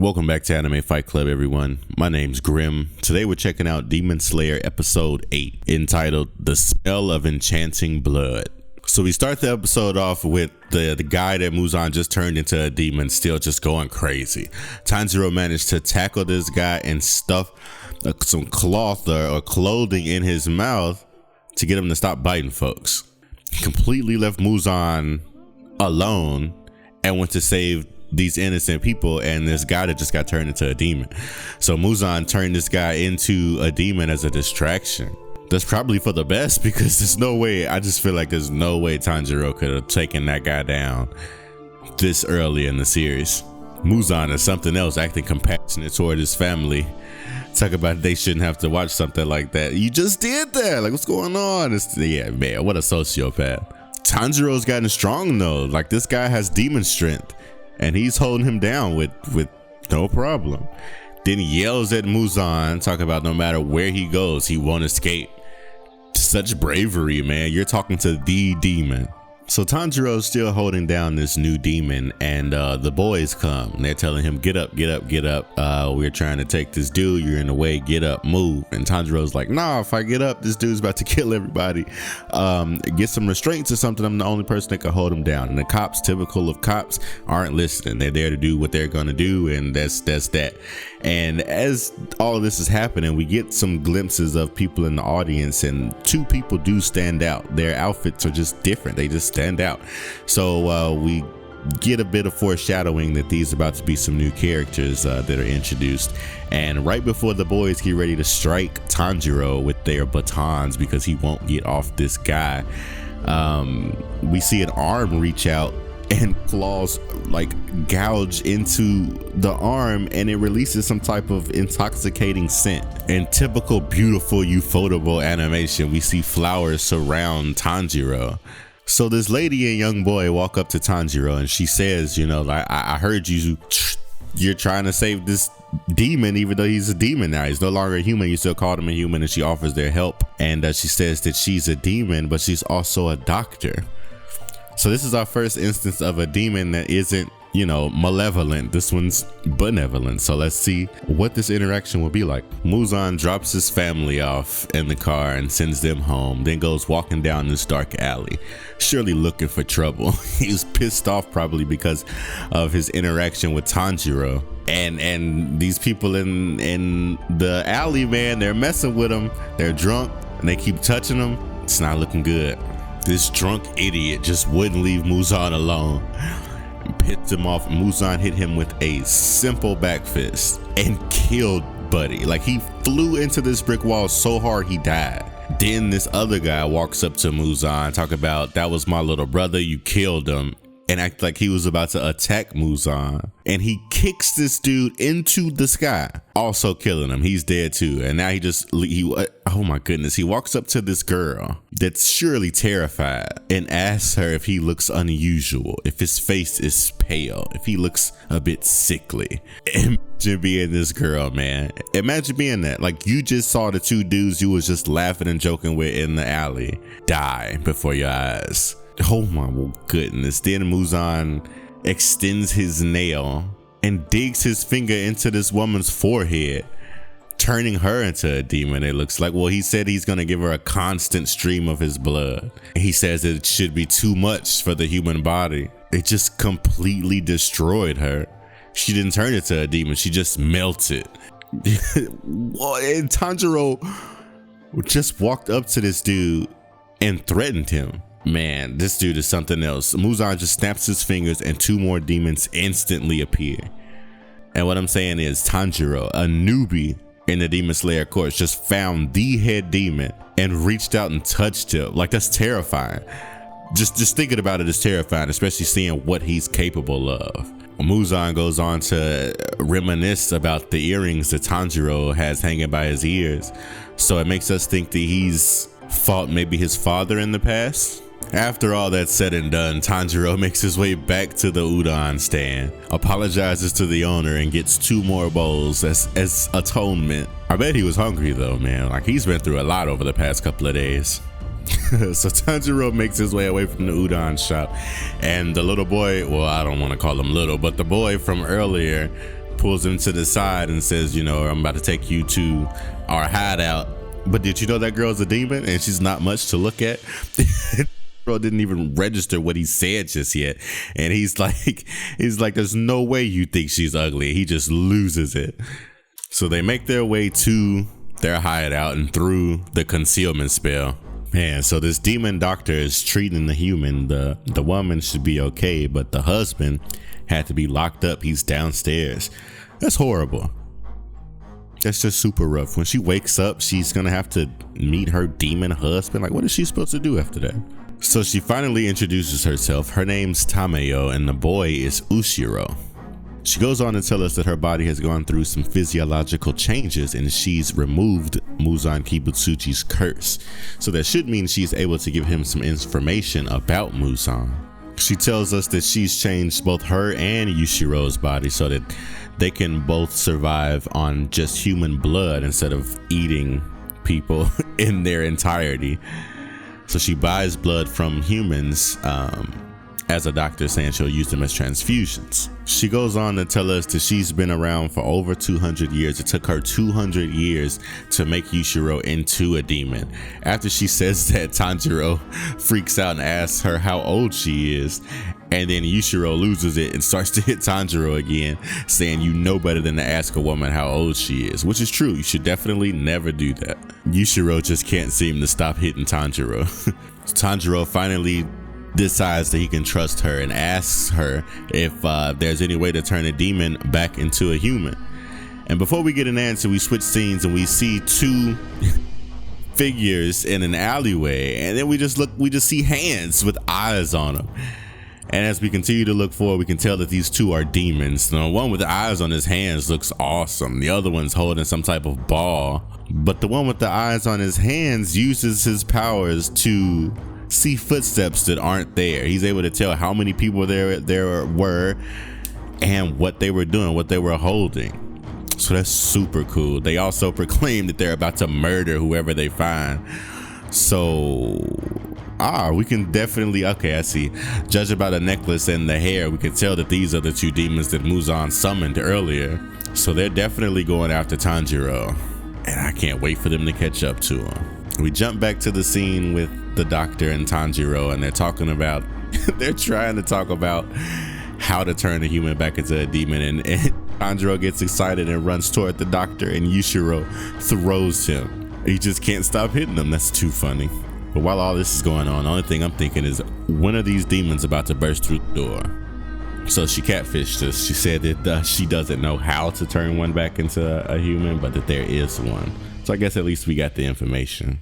Welcome back to Anime Fight Club, everyone. My name's Grim. Today we're checking out Demon Slayer episode 8, entitled The Smell of Enchanting Blood. So we start the episode off with the guy that Muzan just turned into a demon still just going crazy. Tanjiro managed to tackle this guy and stuff some cloth or clothing in his mouth to get him to stop biting folks. He completely left Muzan alone and went to save these innocent people and this guy that just got turned into a demon. So Muzan turned this guy into a demon as a distraction. That's probably for the best, because there's no way, I just feel like there's no way Tanjiro could have taken that guy down this early in the series. Muzan is something else, acting compassionate toward his family. Talk about they shouldn't have to watch something like that. You just did that, like what's going on? Yeah, man, what a sociopath. Tanjiro's gotten strong though, like this guy has demon strength and he's holding him down with no problem. Then he yells at Muzan, talking about no matter where he goes, he won't escape. Such bravery, man. You're talking to the demon. So Tanjiro's still holding down this new demon, and the boys come. They're telling him, get up, get up, get up. We're trying to take this dude. You're in the way. Get up, move. And Tanjiro's like, nah, if I get up, this dude's about to kill everybody. Get some restraints or something. I'm the only person that can hold him down. And the cops, typical of cops, aren't listening. They're there to do what they're going to do, and that's that. And as all of this is happening, we get some glimpses of people in the audience, and two people do stand out. Their outfits are just different. They just stand out. So we get a bit of foreshadowing that these are about to be some new characters that are introduced. And right before the boys get ready to strike Tanjiro with their batons because he won't get off this guy, we see an arm reach out and claws like gouge into the arm, and it releases some type of intoxicating scent. In typical beautiful Ufotable animation, we see flowers surround Tanjiro. So this lady and young boy walk up to Tanjiro and she says, you know, like, I heard you're trying to save this demon, even though he's a demon now. He's no longer a human. You still called him a human. And she offers their help. And she says that she's a demon, but she's also a doctor. So this is our first instance of a demon that isn't, you know, malevolent. This one's benevolent. So let's see what this interaction will be like. Muzan drops his family off in the car and sends them home, then goes walking down this dark alley, surely looking for trouble. He's pissed off probably because of his interaction with Tanjiro. And these people in the alley, man, they're messing with him. They're drunk and they keep touching him. It's not looking good. This drunk idiot just wouldn't leave Muzan alone. Pissed him off. Muzan hit him with a simple back fist and killed Buddy. Like, he flew into this brick wall so hard he died. Then this other guy walks up to Muzan, talk about, that was my little brother, you killed him, and act like he was about to attack Muzan. And he kicks this dude into the sky, also killing him. He's dead too. And now oh my goodness, he walks up to this girl that's surely terrified and asks her if he looks unusual, if his face is pale, if he looks a bit sickly. Imagine being this girl, man. Imagine being that. Like, you just saw the two dudes you was just laughing and joking with in the alley die before your eyes. Oh my goodness. Then Muzan extends his nail and digs his finger into this woman's forehead, turning her into a demon, it looks like. Well, he said he's gonna give her a constant stream of his blood. He says it should be too much for the human body. It just completely destroyed her. She didn't turn into a demon, she just melted. And Tanjiro just walked up to this dude and threatened him. Man, this dude is something else. Muzan just snaps his fingers and two more demons instantly appear. And what I'm saying is, Tanjiro, a newbie in the Demon Slayer course, just found the head demon and reached out and touched him. Like, that's terrifying. Just thinking about it is terrifying, especially seeing what he's capable of. Muzan goes on to reminisce about the earrings that Tanjiro has hanging by his ears. So it makes us think that he's fought maybe his father in the past. After all that's said and done, Tanjiro makes his way back to the udon stand, apologizes to the owner, and gets two more bowls as atonement. I bet he was hungry though, man. Like, he's been through a lot over the past couple of days. So Tanjiro makes his way away from the udon shop, and the little boy, well, I don't want to call him little, but the boy from earlier pulls him to the side and says, you know, I'm about to take you to our hideout. But did you know that girl's a demon and she's not much to look at? Bro didn't even register what he said just yet. And he's like, there's no way you think she's ugly. He just loses it. So they make their way to their hideout and through the concealment spell. Man, so this demon doctor is treating the human. The woman should be okay, but the husband had to be locked up. He's downstairs. That's horrible. That's just super rough. When she wakes up, she's gonna have to meet her demon husband. Like, what is she supposed to do after that? So she finally introduces herself. Her name's Tamari, and the boy is Ushiro. She goes on to tell us that her body has gone through some physiological changes and she's removed Muzan Kibutsuji's curse. So that should mean she's able to give him some information about Muzan. She tells us that she's changed both her and Yushiro's body so that they can both survive on just human blood instead of eating people in their entirety. So she buys blood from humans, as a doctor saying she'll use them as transfusions. She goes on to tell us that she's been around for over 200 years. It took her 200 years to make Yushiro into a demon. After she says that, Tanjiro freaks out and asks her how old she is. And then Yushiro loses it and starts to hit Tanjiro again, saying you know better than to ask a woman how old she is, which is true. You should definitely never do that. Yushiro just can't seem to stop hitting Tanjiro. Tanjiro finally decides that he can trust her and asks her if there's any way to turn a demon back into a human. And before we get an answer, we switch scenes and we see two figures in an alleyway, and then we just see hands with eyes on them. And as we continue to look forward, we can tell that these two are demons. The one with the eyes on his hands looks awesome. The other one's holding some type of ball, but the one with the eyes on his hands uses his powers to see footsteps that aren't there. He's able to tell how many people there were and what they were doing, what they were holding. So that's super cool. They also proclaim that they're about to murder whoever they find. So we can definitely, okay, I see. Judging by the necklace and the hair, we can tell that these are the two demons that Muzan summoned earlier. So they're definitely going after Tanjiro, and I can't wait for them to catch up to him. We jump back to the scene with the doctor and Tanjiro, and they're trying to talk about how to turn a human back into a demon, and Tanjiro gets excited and runs toward the doctor, and Yushiro throws him. He just can't stop hitting him. That's too funny. But while all this is going on, the only thing I'm thinking is, when are these demons about to burst through the door? So she catfished us. She said that she doesn't know how to turn one back into a human, but that there is one. So I guess at least we got the information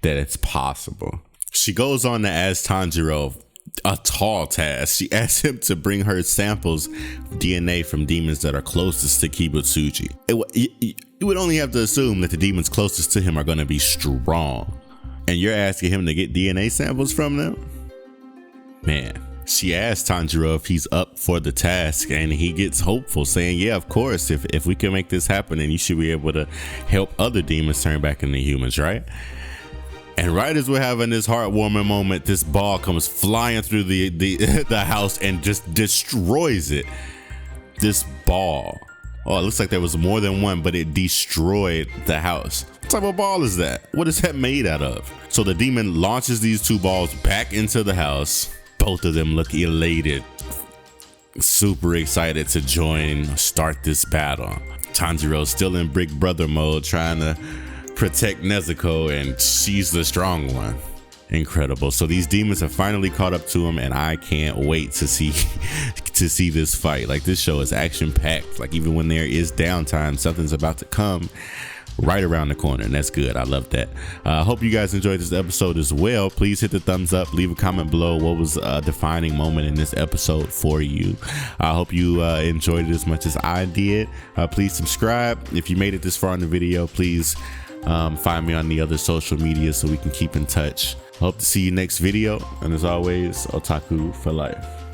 that it's possible. She goes on to ask Tanjiro a tall task. She asks him to bring her samples of DNA from demons that are closest to Kibutsuji. You would only have to assume that the demons closest to him are going to be strong. And you're asking him to get DNA samples from them? Man. She asks Tanjiro if he's up for the task, and he gets hopeful, saying, yeah, of course, if we can make this happen, then you should be able to help other demons turn back into humans, right? And right as we're having this heartwarming moment, this ball comes flying through the house and just destroys it. This ball. Oh, it looks like there was more than one, but it destroyed the house. What type of ball is that? What is that made out of? So the demon launches these two balls back into the house. Both of them look elated, super excited to start this battle. Tanjiro's still in Big Brother mode, trying to protect Nezuko, and she's the strong one. Incredible. So these demons have finally caught up to him, and I can't wait to see this fight. Like, this show is action packed. Like, even when there is downtime, something's about to come right around the corner, and that's good. I love that. I hope you guys enjoyed this episode as well. Please hit the thumbs up, leave a comment below what was a defining moment in this episode for you. I hope you enjoyed it as much as I did. Please subscribe. If you made it this far in the video, please find me on the other social media so we can keep in touch. Hope to see you next video, and as always, otaku for life.